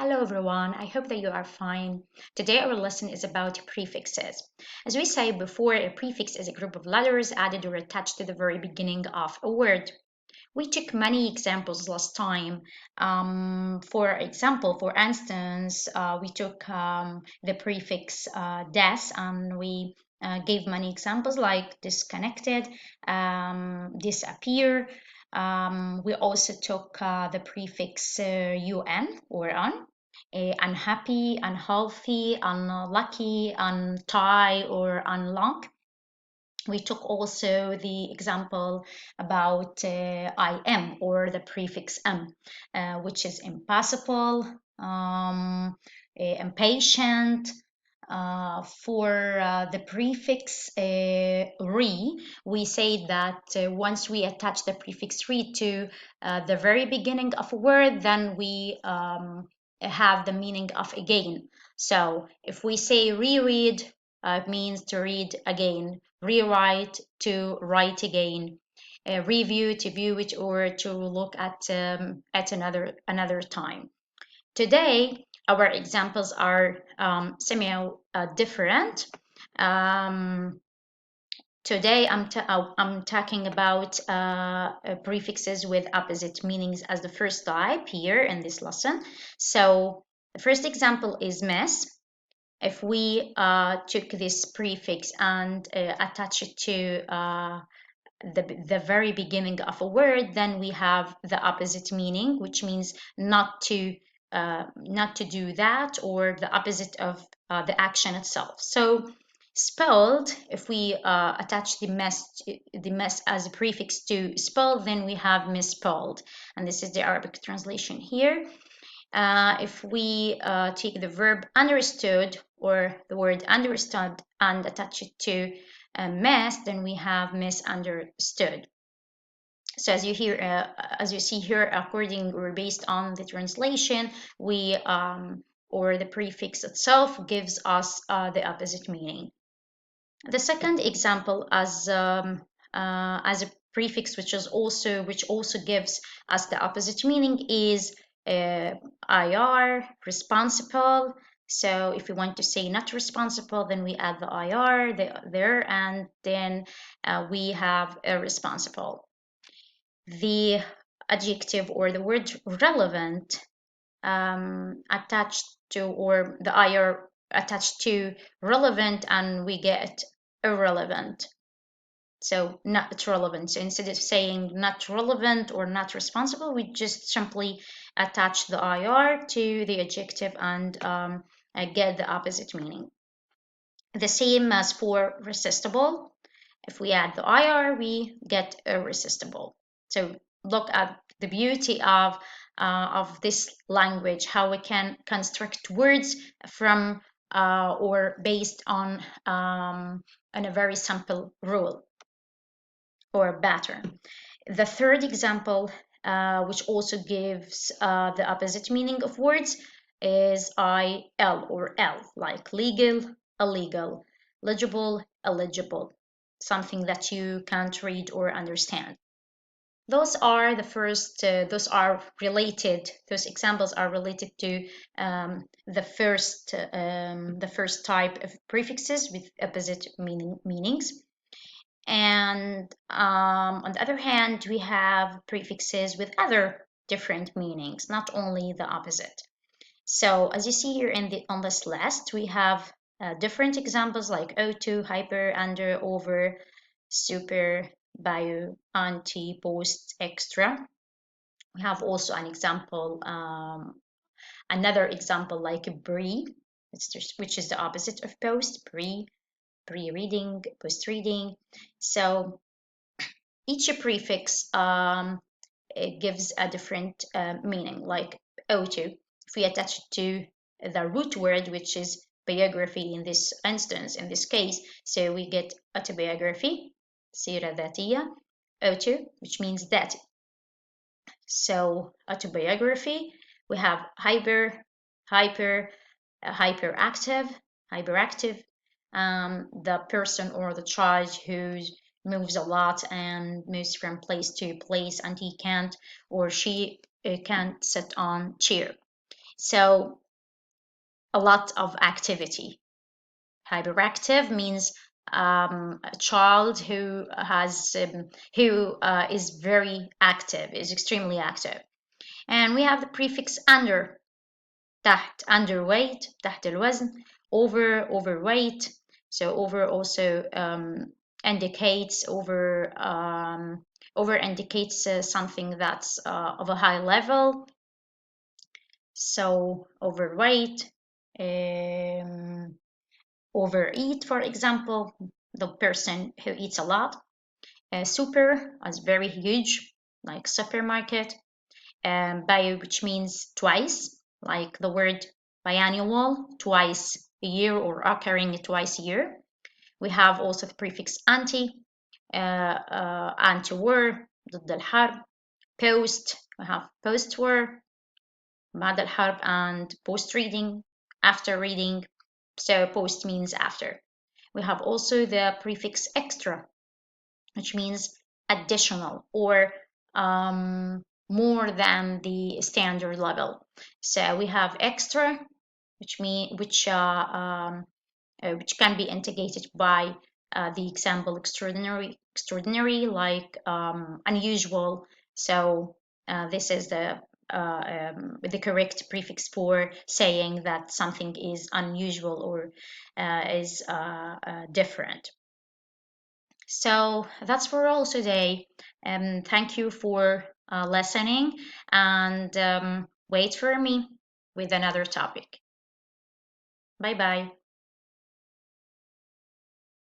Hello everyone, I hope that you are fine. Today our lesson is about prefixes. As we said before, a prefix is a group of letters added or attached to the very beginning of a word. We took many examples last time. For instance, we took the prefix des and we gave many examples like disconnected, disappear. We also took the prefix un or on, unhappy, unhealthy, unlucky, untie, or unlock. We took also the example about I am or the prefix m, which is impossible, impatient. For the prefix re, we say that once we attach the prefix re to the very beginning of a word, then we have the meaning of again. So if we say reread, it means to read again. Rewrite, to write again. Review, to view it or to look at another time. Today, our examples are somehow different. Um, Today, I'm talking about prefixes with opposite meanings as the first type here in this lesson. So the first example is miss. If we took this prefix and attach it to the very beginning of a word, then we have the opposite meaning, which means not to do that, or the opposite of the action itself. So spelled, if we attach the mess as a prefix to spell, then we have misspelled, and this is the Arabic translation here. If we take the verb understood or the word understood and attach it to mess, then we have misunderstood. So as you see here, according or based on the translation, we or the prefix itself gives us the opposite meaning. The second example as a prefix which also gives us the opposite meaning is IR, responsible. So if we want to say not responsible, then we add the IR there, and then we have responsible. The adjective or the word relevant attached to, or the IR attached to relevant, and we get irrelevant. So not relevant. So instead of saying not relevant or not responsible, we just simply attach the IR to the adjective and get the opposite meaning. The same as for resistible. If we add the IR, we get irresistible. So look at the beauty of this language, how we can construct words from or based on a very simple rule or pattern. The third example, which also gives the opposite meaning of words, is IL or L, like legal, illegal, legible, illegible, something that you can't read or understand. Those are the first. Those examples are related to the first type of prefixes with opposite meanings. And on the other hand, we have prefixes with other different meanings, not only the opposite. So as you see here on this list, we have different examples like O2, hyper, under, over, super, bio, anti, post, extra. We have also an example, another example like pre, which is the opposite of post, pre-reading, post-reading. So each prefix it gives a different meaning, like O2. If we attach it to the root word, which is biography in this instance, in this case, so we get autobiography, سيرة ذاتية, O2, which means that. So autobiography, we have hyperactive, the person or the child who moves a lot and moves from place to place, and he can't or she can't sit on chair. So a lot of activity. Hyperactive means a child who has is very active, is extremely active. And we have the prefix under. تحت, underweight, تحت الوزن. Overweight. So over also indicates over indicates something that's of a high level. So overweight, overeat, for example, the person who eats a lot. Super is very huge, like supermarket. Bio, which means twice, like the word biannual, twice a year or occurring twice a year. We have also the prefix anti, anti-war, ضد الحرب. Post, we have post-war, بعد الحرب, and post-reading, after reading. So post means after. We have also the prefix extra, which means additional or more than the standard level. So we have extra, which can be integrated by the example extraordinary, like unusual. So this is the correct prefix for saying that something is unusual or is different. So that's for all today. Thank you for listening, and wait for me with another topic. Bye bye.